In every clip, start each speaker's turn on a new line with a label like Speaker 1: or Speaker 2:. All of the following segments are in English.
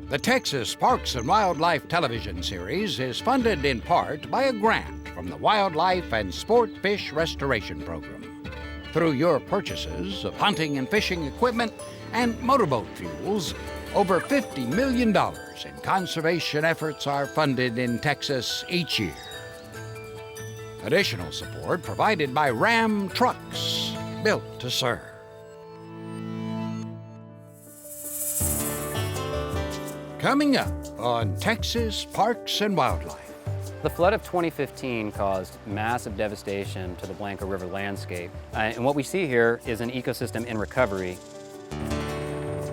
Speaker 1: The Texas Parks and Wildlife television series is funded in part by a grant from the Wildlife and Sport Fish Restoration Program. Through your purchases of hunting and fishing equipment and motorboat fuels, over $50 million in conservation efforts are funded in Texas each year. Additional support provided by Ram Trucks, built to serve. Coming up on Texas Parks and Wildlife.
Speaker 2: The flood of 2015 caused massive devastation to the Blanco River landscape. And what we see here is an ecosystem in recovery.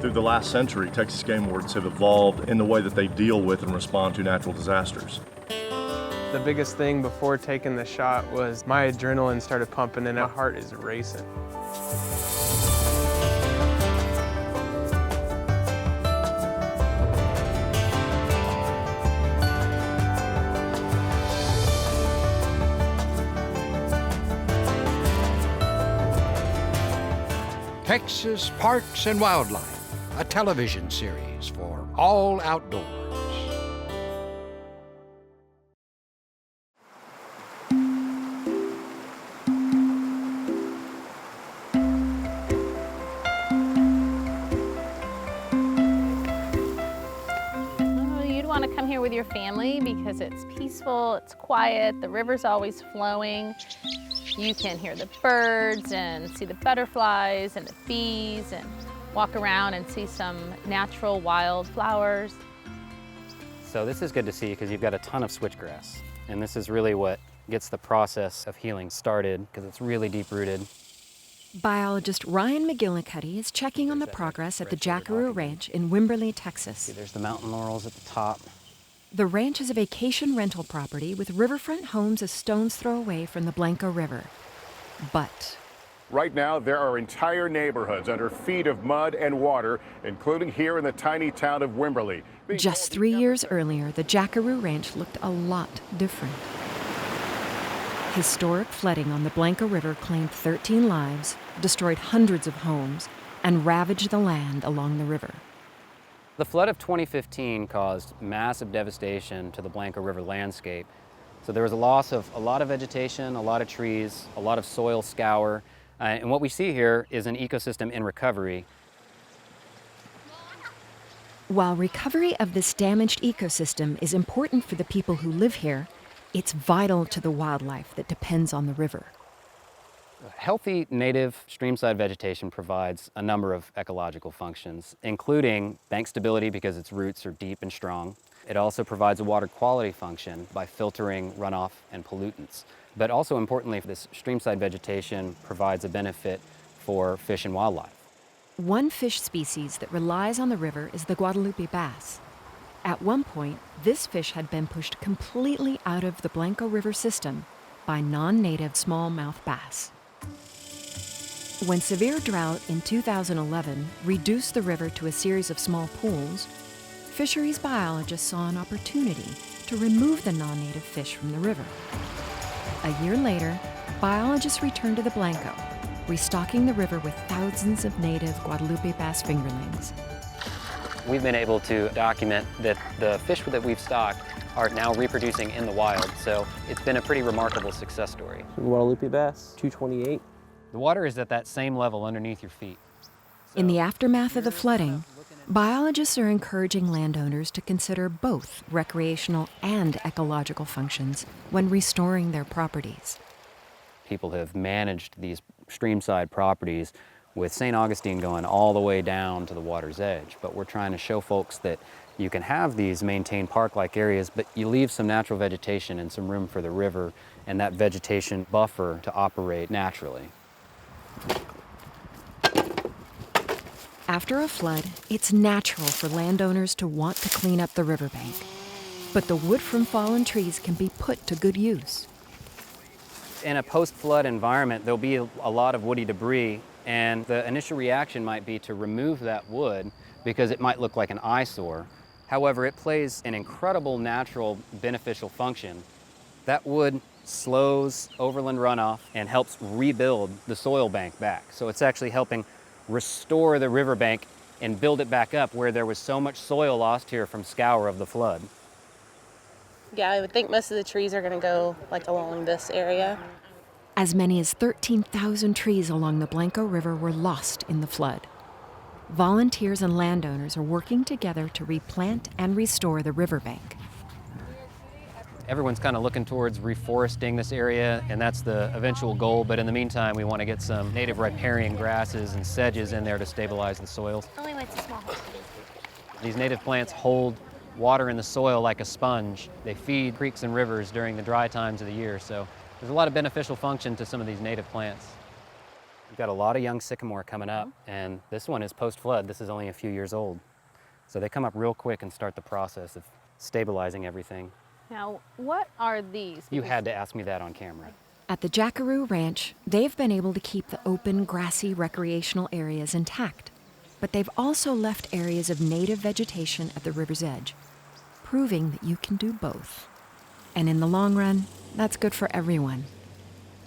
Speaker 3: Through the last century, Texas Game Wardens have evolved in the way that they deal with and respond to natural disasters.
Speaker 4: The biggest thing before taking the shot was my adrenaline started pumping and my heart is racing.
Speaker 1: Texas Parks and Wildlife, a television series for all outdoors.
Speaker 5: You'd want to come here with your family because it's peaceful, it's quiet, the river's always flowing. You can hear the birds and see the butterflies and the bees and walk around and see some natural wild flowers.
Speaker 2: So this is good to see because you've got a ton of switchgrass. And this is really what gets the process of healing started because it's really deep-rooted.
Speaker 6: Biologist Ryan McGillicuddy is checking on the progress at the Jackaroo Ranch in Wimberley, Texas.
Speaker 2: See, there's the mountain laurels at the top.
Speaker 6: The ranch is a vacation rental property with riverfront homes a stone's throw away from the Blanco River. But
Speaker 7: right now, there are entire neighborhoods under feet of mud and water, including here in the tiny town of Wimberley.
Speaker 6: just 3 years earlier, the Jackaroo Ranch looked a lot different. Historic flooding on the Blanco River claimed 13 lives, destroyed hundreds of homes, and ravaged the land along the river.
Speaker 2: The flood of 2015 caused massive devastation to the Blanco River landscape. So there was a loss of a lot of vegetation, a lot of trees, a lot of soil scour, and what we see here is an ecosystem in recovery.
Speaker 6: While recovery of this damaged ecosystem is important for the people who live here, it's vital to the wildlife that depends on the river.
Speaker 2: Healthy native streamside vegetation provides a number of ecological functions, including bank stability because its roots are deep and strong. It also provides a water quality function by filtering runoff and pollutants. But also importantly, this streamside vegetation provides a benefit for fish and wildlife.
Speaker 6: One fish species that relies on the river is the Guadalupe bass. At one point, this fish had been pushed completely out of the Blanco River system by non-native smallmouth bass. When severe drought in 2011 reduced the river to a series of small pools, fisheries biologists saw an opportunity to remove the non-native fish from the river. A year later, biologists returned to the Blanco, restocking the river with thousands of native Guadalupe bass fingerlings.
Speaker 2: We've been able to document that the fish that we've stocked are now reproducing in the wild, so it's been a pretty remarkable success story.
Speaker 8: Guadalupe bass, 228.
Speaker 2: The water is at that same level underneath your feet.
Speaker 6: In the aftermath of the flooding, biologists are encouraging landowners to consider both recreational and ecological functions when restoring their properties.
Speaker 2: People have managed these streamside properties with St. Augustine going all the way down to the water's edge. But we're trying to show folks that you can have these maintained park-like areas, but you leave some natural vegetation and some room for the river and that vegetation buffer to operate naturally.
Speaker 6: After a flood, it's natural for landowners to want to clean up the riverbank. But the wood from fallen trees can be put to good use.
Speaker 2: In a post-flood environment, there'll be a lot of woody debris, and the initial reaction might be to remove that wood because it might look like an eyesore. However, it plays an incredible natural beneficial function. That wood slows overland runoff and helps rebuild the soil bank back. So it's actually helping restore the riverbank and build it back up where there was so much soil lost here from scour of the flood.
Speaker 9: Yeah, I would think most of the trees are going to go like along this area.
Speaker 6: As many as 13,000 trees along the Blanco River were lost in the flood. Volunteers and landowners are working together to replant and restore the riverbank.
Speaker 2: Everyone's kind of looking towards reforesting this area, and that's the eventual goal, but in the meantime, we want to get some native riparian grasses and sedges in there to stabilize the soils.
Speaker 9: Only way it's a small house.
Speaker 2: These native plants hold water in the soil like a sponge. They feed creeks and rivers during the dry times of the year, so there's a lot of beneficial function to some of these native plants. We've got a lot of young sycamore coming up, and this one is post-flood. This is only a few years old. So they come up real quick and start the process of stabilizing everything.
Speaker 5: Now, what are these?
Speaker 2: You had to ask me that on camera.
Speaker 6: At the Jackaroo Ranch, they've been able to keep the open, grassy recreational areas intact, but they've also left areas of native vegetation at the river's edge, proving that you can do both. And in the long run, that's good for everyone,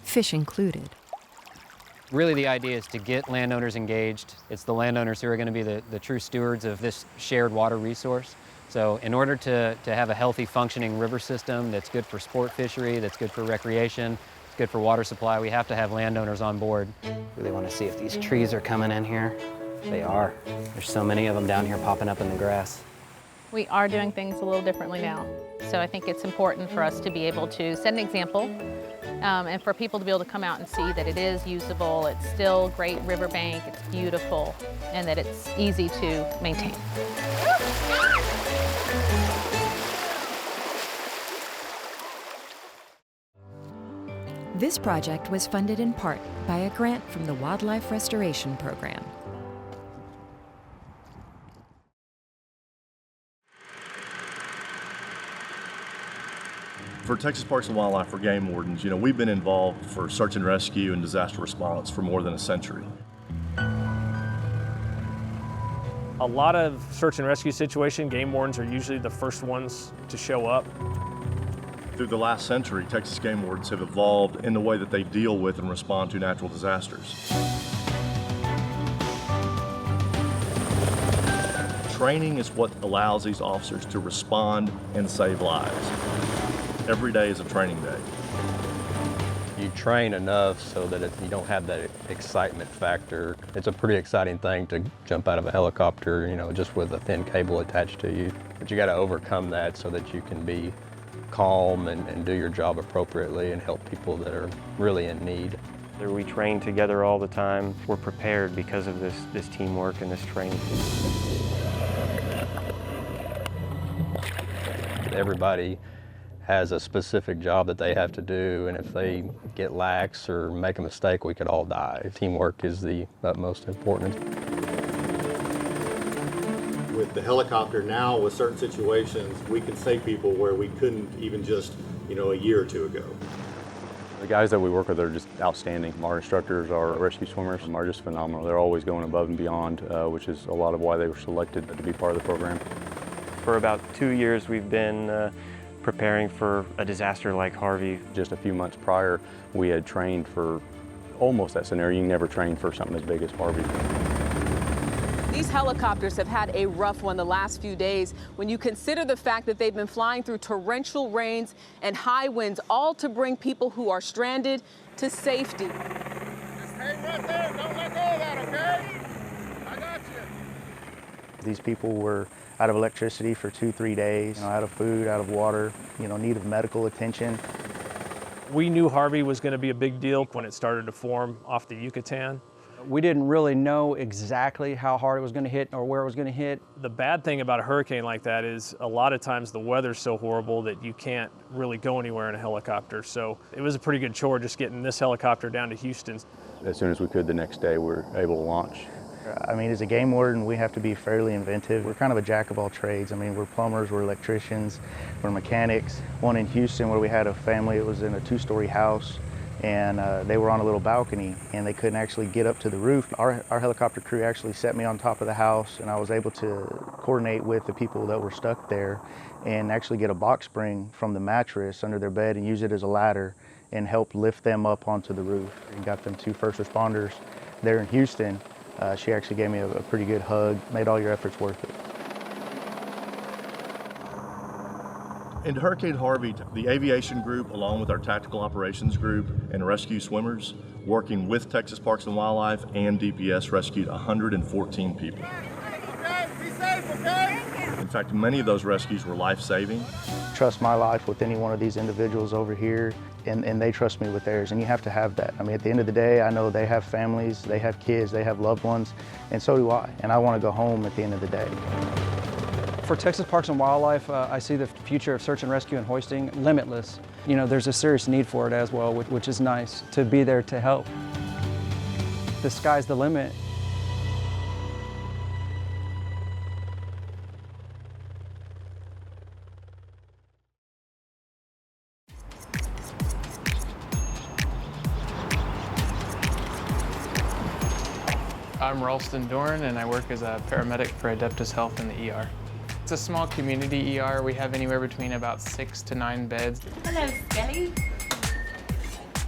Speaker 6: fish included.
Speaker 2: Really, the idea is to get landowners engaged. It's the landowners who are going to be the true stewards of this shared water resource. So in order to have a healthy, functioning river system that's good for sport fishery, that's good for recreation, it's good for water supply, we have to have landowners on board. Really want to see if these trees are coming in here. They are. There's so many of them down here popping up in the grass.
Speaker 5: We are doing things a little differently now. So I think it's important for us to be able to set an example and for people to be able to come out and see that it is usable, it's still great riverbank, it's beautiful, and that it's easy to maintain.
Speaker 6: This project was funded in part by a grant from the Wildlife Restoration Program.
Speaker 3: For Texas Parks and Wildlife, for game wardens, we've been involved for search and rescue and disaster response for more than a century.
Speaker 8: A lot of search and rescue situations, game wardens are usually the first ones to show up.
Speaker 3: Through the last century, Texas Game Wardens have evolved in the way that they deal with and respond to natural disasters. Training is what allows these officers to respond and save lives. Every day is a training day.
Speaker 10: You train enough so that you don't have that excitement factor. It's a pretty exciting thing to jump out of a helicopter, just with a thin cable attached to you. But you got to overcome that so that you can be calm and do your job appropriately and help people that are really in need.
Speaker 8: We train together all the time. We're prepared because of this teamwork and this training.
Speaker 10: Everybody has a specific job that they have to do, and if they get lax or make a mistake, we could all die. Teamwork is the utmost important.
Speaker 11: With the helicopter now, with certain situations, we can save people where we couldn't even just, a year or two ago.
Speaker 12: The guys that we work with are just outstanding. Our instructors, our rescue swimmers are just phenomenal. They're always going above and beyond, which is a lot of why they were selected to be part of the program.
Speaker 8: For about 2 years, we've been preparing for a disaster like Harvey.
Speaker 12: Just a few months prior, we had trained for almost that scenario. You never train for something as big as Harvey.
Speaker 13: These helicopters have had a rough one the last few days when you consider the fact that they've been flying through torrential rains and high winds, all to bring people who are stranded to safety.
Speaker 7: Just hang right there. Don't let go of that, okay? I got you.
Speaker 14: These people were out of electricity for 2-3 days, out of food, out of water, need of medical attention.
Speaker 8: We knew Harvey was going to be a big deal when it started to form off the Yucatan.
Speaker 15: We didn't really know exactly how hard it was going to hit or where it was going to hit.
Speaker 8: The bad thing about a hurricane like that is a lot of times the weather's so horrible that you can't really go anywhere in a helicopter. So it was a pretty good chore just getting this helicopter down to Houston.
Speaker 12: As soon as we could the next day, we were able to launch.
Speaker 14: As a game warden, we have to be fairly inventive. We're kind of a jack of all trades. We're plumbers, we're electricians, we're mechanics. One in Houston where we had a family, it was in a 2-story house, and they were on a little balcony and they couldn't actually get up to the roof. Our helicopter crew actually set me on top of the house, and I was able to coordinate with the people that were stuck there and actually get a box spring from the mattress under their bed and use it as a ladder and help lift them up onto the roof. And got them 2 first responders there in Houston She actually gave me a pretty good hug, made all your efforts worth it.
Speaker 3: In Hurricane Harvey, the aviation group, along with our tactical operations group and rescue swimmers, working with Texas Parks and Wildlife and DPS, rescued 114 people.
Speaker 16: Okay, be safe, okay?
Speaker 3: In fact, many of those rescues were life-saving.
Speaker 14: Trust my life with any one of these individuals over here, and they trust me with theirs, and you have to have that. I mean, at the end of the day, I know they have families, they have kids, they have loved ones, and so do I, and I want to go home at the end of the day.
Speaker 15: For Texas Parks and Wildlife, I see the future of search and rescue and hoisting limitless. You know, there's a serious need for it as well, which is nice, to be there to help. The sky's the limit.
Speaker 4: I'm Ralston Dorn, and I work as a paramedic for Adeptus Health in the ER. It's a small community ER. We have anywhere between about 6 to 9 beds.
Speaker 17: Hello, Skelly.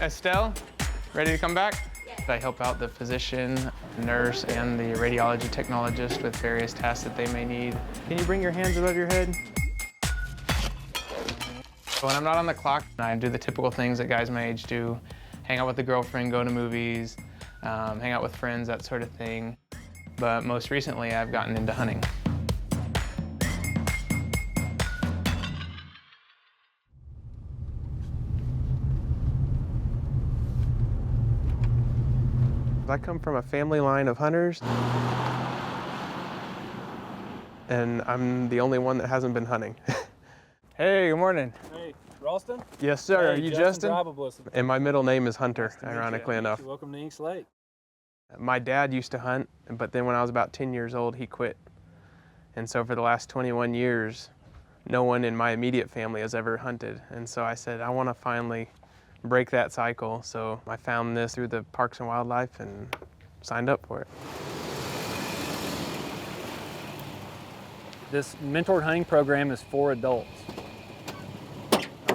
Speaker 4: Estelle, ready to come back? Yes. I help out the physician, nurse, and the radiology technologist with various tasks that they may need. Can you bring your hands above your head? When I'm not on the clock, I do the typical things that guys my age do. Hang out with a girlfriend, go to movies, hang out with friends, that sort of thing. But most recently, I've gotten into hunting. I come from a family line of hunters, and I'm the only one that hasn't been hunting. Hey, good morning.
Speaker 18: Hey, Ralston?
Speaker 4: Yes, sir.
Speaker 18: Hey,
Speaker 4: Are you Justin?
Speaker 18: Probably.
Speaker 4: And my middle name is Hunter,
Speaker 18: Nice
Speaker 4: ironically enough.
Speaker 18: Welcome to Inks Lake.
Speaker 4: My dad used to hunt, but then when I was about 10 years old, he quit. And so for the last 21 years, no one in my immediate family has ever hunted. And so I said, I want to finally break that cycle. So I found this through the Parks and Wildlife and signed up for it.
Speaker 18: This mentored hunting program is for adults.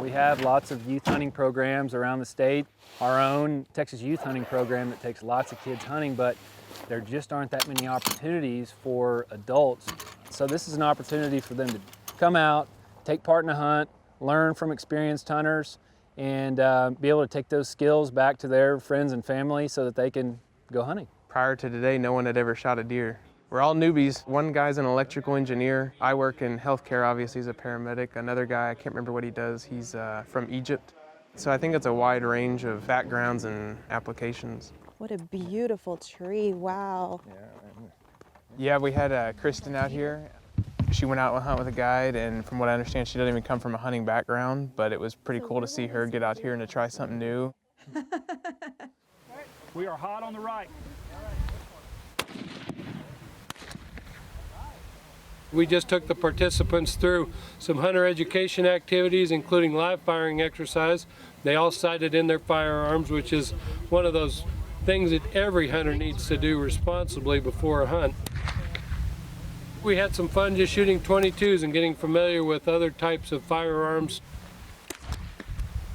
Speaker 18: We have lots of youth hunting programs around the state. Our own Texas Youth Hunting Program that takes lots of kids hunting, but there just aren't that many opportunities for adults. So this is an opportunity for them to come out, take part in a hunt, learn from experienced hunters, and be able to take those skills back to their friends and family so that they can go hunting.
Speaker 4: Prior to today, no one had ever shot a deer. We're all newbies. One guy's an electrical engineer. I work in healthcare, obviously, he's a paramedic. Another guy, I can't remember what he does, he's from Egypt. So I think it's a wide range of backgrounds and applications.
Speaker 9: What a beautiful tree, wow.
Speaker 4: Yeah, we had Kristen out here. She went out on a hunt with a guide, and from what I understand, she doesn't even come from a hunting background, but it was pretty cool to see her get out here and to try something new.
Speaker 18: We are hot on the right.
Speaker 19: We just took the participants through some hunter education activities, including live firing exercise. They all sighted in their firearms, which is one of those things that every hunter needs to do responsibly before a hunt. We had some fun just shooting .22s and getting familiar with other types of firearms.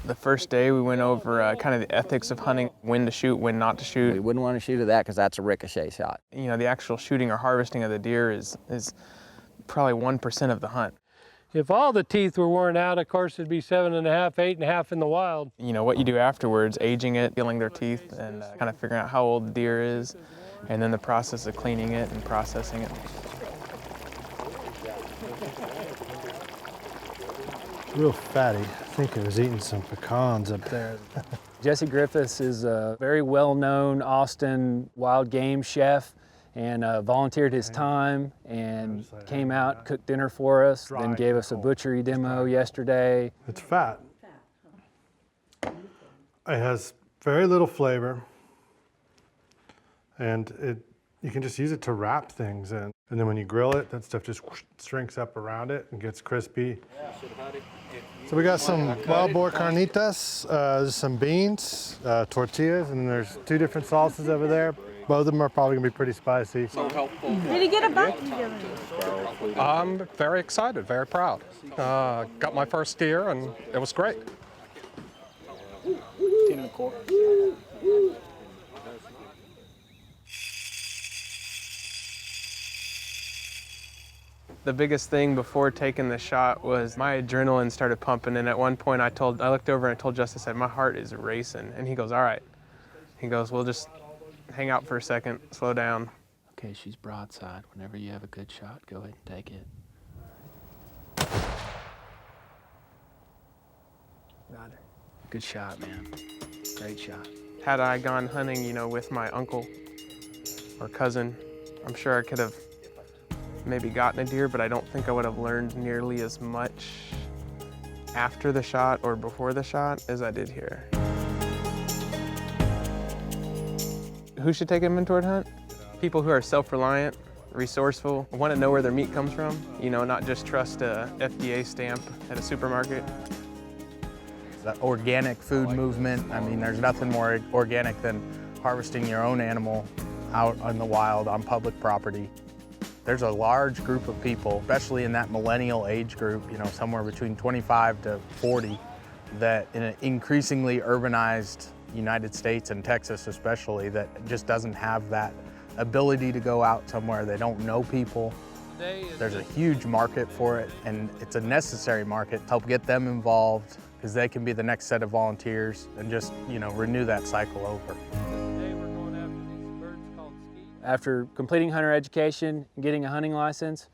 Speaker 4: The first day we went over kind of the ethics of hunting, when to shoot, when not to shoot.
Speaker 20: We wouldn't want to shoot at that because that's a ricochet shot.
Speaker 4: You know, the actual shooting or harvesting of the deer is probably 1% of the hunt.
Speaker 19: If all the teeth were worn out, of course, it'd be 7.5, 8.5 in the wild.
Speaker 4: You know, what you do afterwards, aging it, peeling their teeth, and kind of figuring out how old the deer is, and then the process of cleaning it and processing it.
Speaker 21: Real fatty. I think I was eating some pecans up there.
Speaker 18: Jesse Griffiths is a very well-known Austin wild game chef, and volunteered his time and came out, cooked dinner for us, then gave us a butchery demo yesterday.
Speaker 21: It's fat. It has very little flavor, and you can just use it to wrap things in. And then when you grill it, that stuff just shrinks up around it and gets crispy. So we got some wild boar carnitas, some beans, tortillas, and there's 2 different sauces over there. Both of them are probably gonna be pretty spicy.
Speaker 17: Did he get a bite?
Speaker 22: I'm very excited, very proud. Got my first deer and it was great.
Speaker 18: 10 1/4.
Speaker 4: The biggest thing before taking the shot was my adrenaline started pumping, and at one point I looked over and I told Justin, I said, my heart is racing. And he goes, all right. He goes, we'll just hang out for a second, slow down.
Speaker 1: Okay, she's broadside. Whenever you have a good shot, go ahead and take it.
Speaker 4: Got it.
Speaker 1: Good shot, man. Great shot.
Speaker 4: Had I gone hunting, you know, with my uncle or cousin, I'm sure I could have maybe gotten a deer, but I don't think I would have learned nearly as much after the shot or before the shot as I did here. Who should take an inventory hunt? People who are self-reliant, resourceful, want to know where their meat comes from, you know, not just trust a FDA stamp at a supermarket.
Speaker 2: The organic food movement, I mean, there's nothing more organic than harvesting your own animal out in the wild on public property. There's a large group of people, especially in that millennial age group, you know, somewhere between 25 to 40, that in an increasingly urbanized United States and Texas especially, that just doesn't have that ability to go out somewhere. They don't know people. There's a huge market for it, and it's a necessary market to help get them involved, because they can be the next set of volunteers and just, you know, renew that cycle over.
Speaker 18: After completing hunter education and getting a hunting license,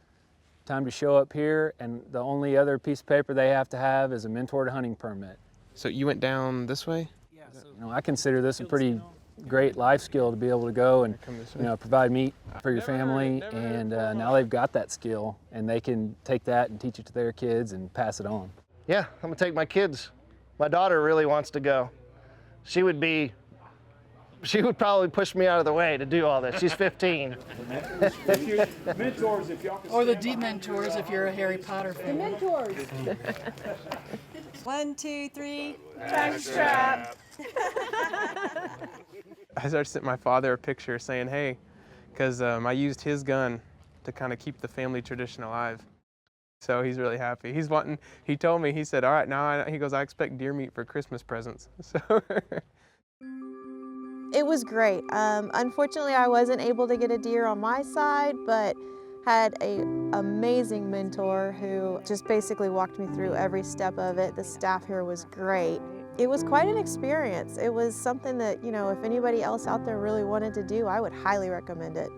Speaker 18: time to show up here, and the only other piece of paper they have to have is a mentored hunting permit.
Speaker 4: So you went down this way?
Speaker 18: Yeah. You know, I consider this a pretty great life skill to be able to go and, you know, provide meat for your family, and now they've got that skill, and they can take that and teach it to their kids and pass it on.
Speaker 23: Yeah, I'm gonna take my kids. My daughter really wants to go. She would probably push me out of the way to do all this. She's 15.
Speaker 24: Mentors, if y'all can. Or the dementors if you're a Harry Potter fan. The mentors.
Speaker 17: 1, 2, 3, tractor strap.
Speaker 4: I started sending my father a picture saying, hey, because I used his gun to kind of keep the family tradition alive. So he's really happy. He told me, he said, all right, now he goes, I expect deer meat for Christmas presents. So.
Speaker 25: It was great. Unfortunately, I wasn't able to get a deer on my side, but had an amazing mentor who just basically walked me through every step of it. The staff here was great. It was quite an experience. It was something that, you know, if anybody else out there really wanted to do, I would highly recommend it.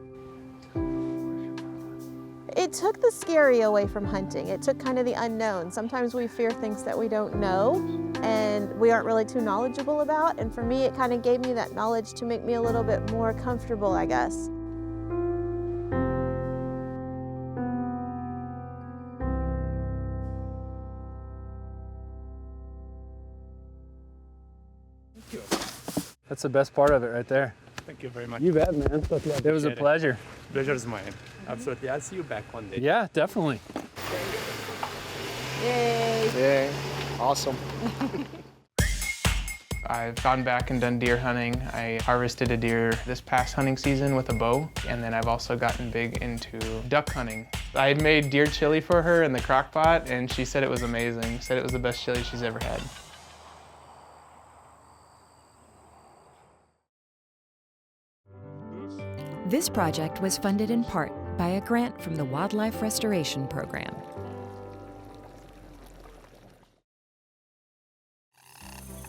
Speaker 25: It took the scary away from hunting. It took kind of the unknown. Sometimes we fear things that we don't know and we aren't really too knowledgeable about. And for me, it kind of gave me that knowledge to make me a little bit more comfortable, I guess.
Speaker 18: That's the best part of it right there.
Speaker 26: Thank you very much.
Speaker 18: You bet, man. It was a pleasure.
Speaker 26: Pleasure is mine. Absolutely. I'll see you back one day.
Speaker 18: Yeah, definitely.
Speaker 25: Yay.
Speaker 23: Yay. Awesome.
Speaker 4: I've gone back and done deer hunting. I harvested a deer this past hunting season with a bow, and then I've also gotten big into duck hunting. I had made deer chili for her in the crock pot, and she said it was amazing. Said it was the best chili she's ever had.
Speaker 6: This project was funded in part by a grant from the Wildlife Restoration Program.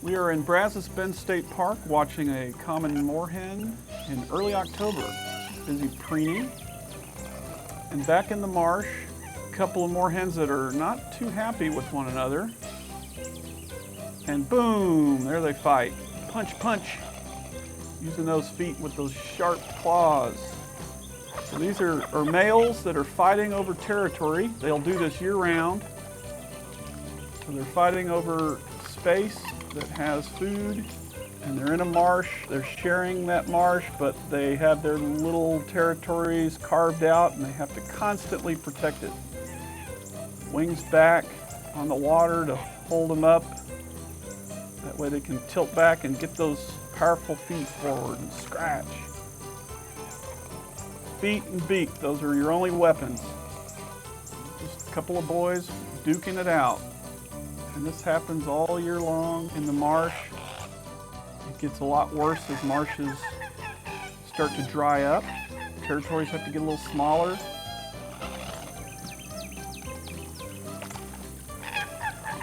Speaker 27: We are in Brazos Bend State Park watching a common moorhen in early October. Busy preening. And back in the marsh, a couple of moorhens that are not too happy with one another. And boom, there they fight. Punch, punch. Using those feet with those sharp claws. So these are males that are fighting over territory. They'll do this year-round. So they're fighting over space that has food, and they're in a marsh. They're sharing that marsh, but they have their little territories carved out, and they have to constantly protect it. Wings back on the water to hold them up. That way they can tilt back and get those powerful feet forward and scratch. Feet and beak, those are your only weapons. Just a couple of boys duking it out. And this happens all year long in the marsh. It gets a lot worse as marshes start to dry up. Territories have to get a little smaller.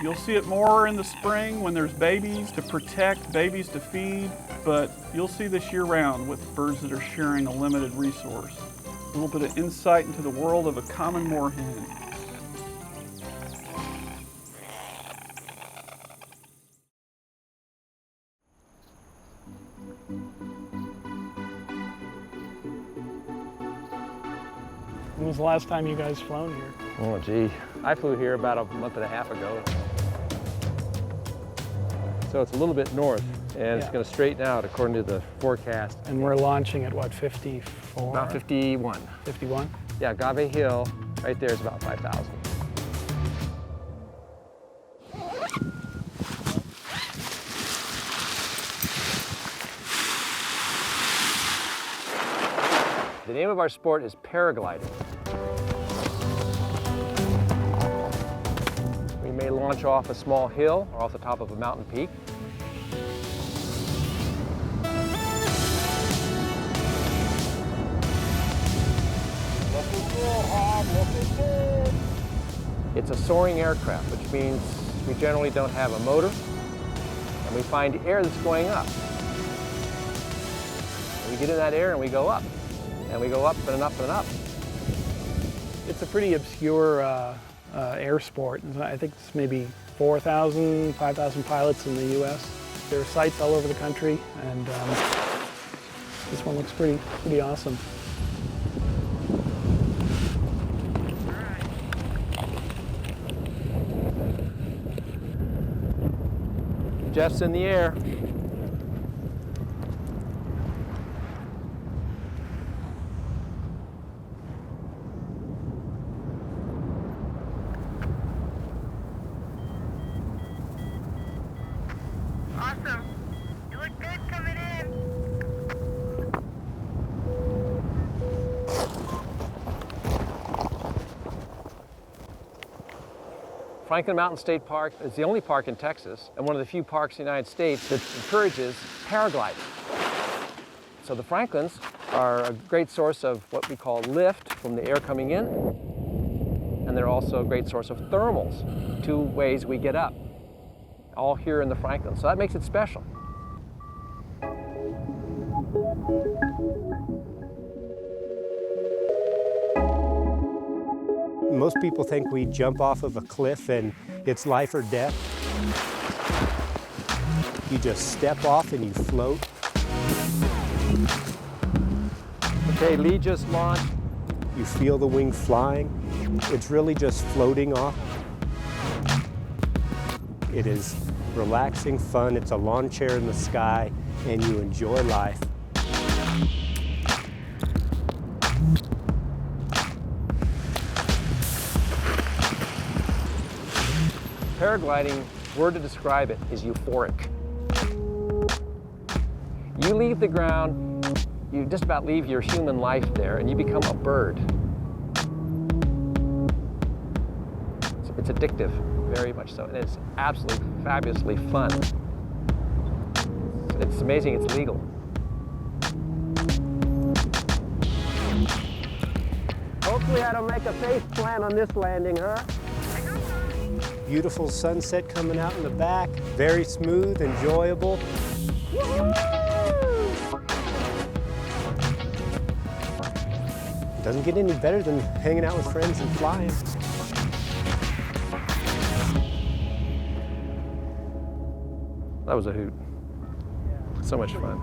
Speaker 27: You'll see it more in the spring when there's babies to protect, babies to feed, but you'll see this year-round with birds that are sharing a limited resource. A little bit of insight into the world of a common moorhen.
Speaker 5: When was the last time you guys flown here?
Speaker 7: Oh, gee. I flew here about a month and a half ago. So it's a little bit north, and it's going to straighten out according to the forecast.
Speaker 5: And we're launching at what, 54?
Speaker 7: About 51.
Speaker 5: 51?
Speaker 7: Yeah, Agave Hill, right there is about 5,000. The name of our sport is paragliding. We may launch off a small hill or off the top of a mountain peak. It's a soaring aircraft, which means we generally don't have a motor, and we find air that's going up. We get in that air and we go up, and we go up and up and up.
Speaker 5: It's a pretty obscure air sport. I think it's maybe 4,000, 5,000 pilots in the U.S. There are sites all over the country, and this one looks pretty awesome.
Speaker 7: Jeff's in the air.
Speaker 16: Awesome. You look good coming in.
Speaker 7: Franklin Mountain State Park is the only park in Texas and one of the few parks in the United States that encourages paragliding. So the Franklins are a great source of what we call lift from the air coming in, and they're also a great source of thermals, two ways we get up, all here in the Franklin. So that makes it special.
Speaker 8: Most people think we jump off of a cliff and it's life or death. You just step off and you float.
Speaker 7: Okay, Lee just launched.
Speaker 8: You feel the wing flying. It's really just floating off. It is relaxing, fun. It's a lawn chair in the sky, and you enjoy life.
Speaker 7: Paragliding, word to describe it, is euphoric. You leave the ground, you just about leave your human life there, and you become a bird. It's addictive, very much so, and it's absolutely fabulously fun. It's amazing it's legal.
Speaker 10: Hopefully I don't make a face plant on this landing, huh?
Speaker 8: Beautiful sunset coming out in the back. Very smooth, enjoyable. It doesn't get any better than hanging out with friends and flying.
Speaker 7: That was a hoot. So much fun.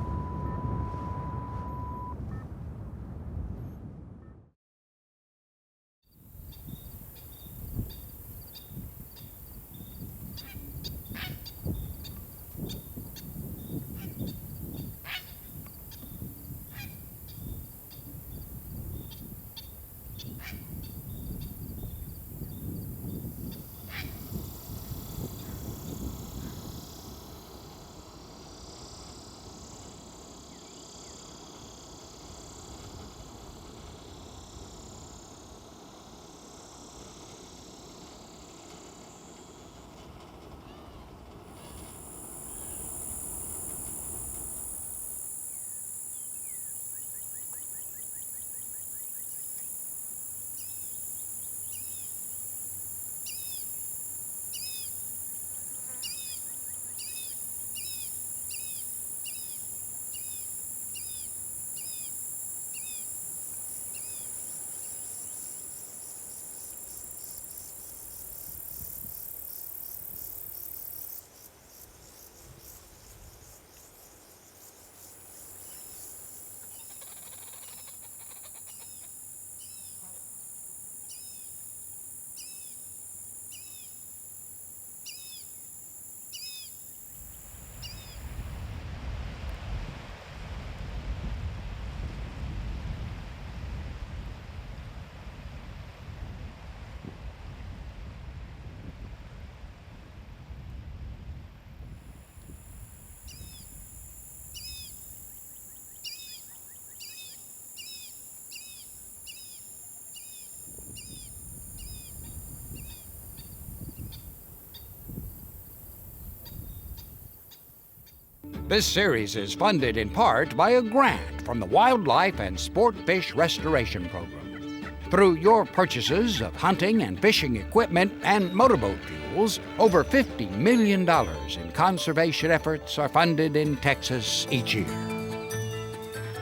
Speaker 3: This series is funded in part by a grant from the Wildlife and Sport Fish Restoration Program. Through your purchases of hunting and fishing equipment and motorboat fuels, over $50 million in conservation efforts are funded in Texas each year.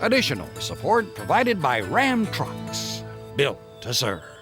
Speaker 3: Additional support provided by Ram Trucks, built to serve.